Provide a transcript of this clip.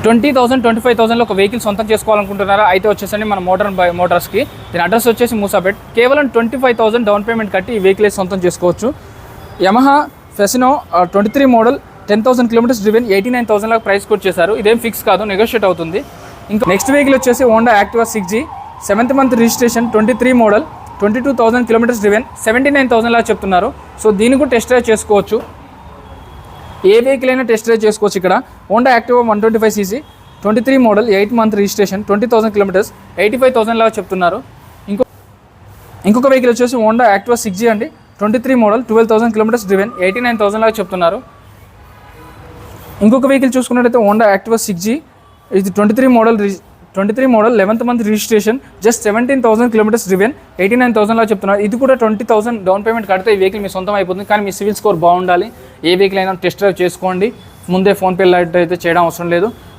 25,000 ఒక వెహికల్ సొంతం చేసుకోవాలనుకుంటున్నారా? అయితే వచ్చేసండి మన మోటార్స్కి. దీని అడ్రస్ వచ్చేసి మూసాపేట్. కేవలం 25,000 డౌన్ పేమెంట్ కట్టి ఈ వెహికల్ సొంతం చేసుకోవచ్చు. యమహా ఫెసినో 23 మోడల్ 10,000 కిలోమీటర్స్ డ్రివెన్ 89,000 లాగా ప్రైస్ కోట్ చేశారు. ఇదేం ఫిక్స్ కాదు, నెగోషియేట్ అవుతుంది. ఇంకా నెక్స్ట్ వెహికల్ వచ్చేసి Honda Activa 6G 7th month registration 23 model 22,000 kilometres driven 79,000 లాగా చెప్తున్నారు. సో దీన్ని కూడా టెస్ట్ డ్రైవ్ చేసుకోవచ్చు. ఏ వెహికల్ అయినా టెస్ట్ డ్రైవ్ చేసుకోవచ్చు. ఇక్కడ Honda Activa 125cc 23 model 8th month registration 20,000 kilometres 85,000 లాగా చెప్తున్నారు. ఇంకొక వెహికల్ వచ్చేసి హోండా యాక్టివా 6G అండి 23 మోడల్ 12,000 కిలోమీటర్స్ డ్రివెన్ 89,000 లాగా చెప్తున్నారు. ఇంకొక వెహికల్ చూసుకున్నట్టయితే హోండా యాక్టివా 6G ఇది 23 model 11th month registration just 17,000 kilometres driven 89,000 లాగా చెప్తున్నారు. ఇది కూడా 20,000 డౌన్ పేమెంట్ కడితే ఈ వెహికల్ మీ సొంతం అయిపోతుంది. కానీ మీ సివిల్ స్కోర్ బాగుండాలి. ఏ వెహికల్ అయినా టెస్ట్ డ్రైవ్ చేసుకోండి. ముందే ఫోన్పే లైట్ అయితే చేయడం అవసరం లేదు.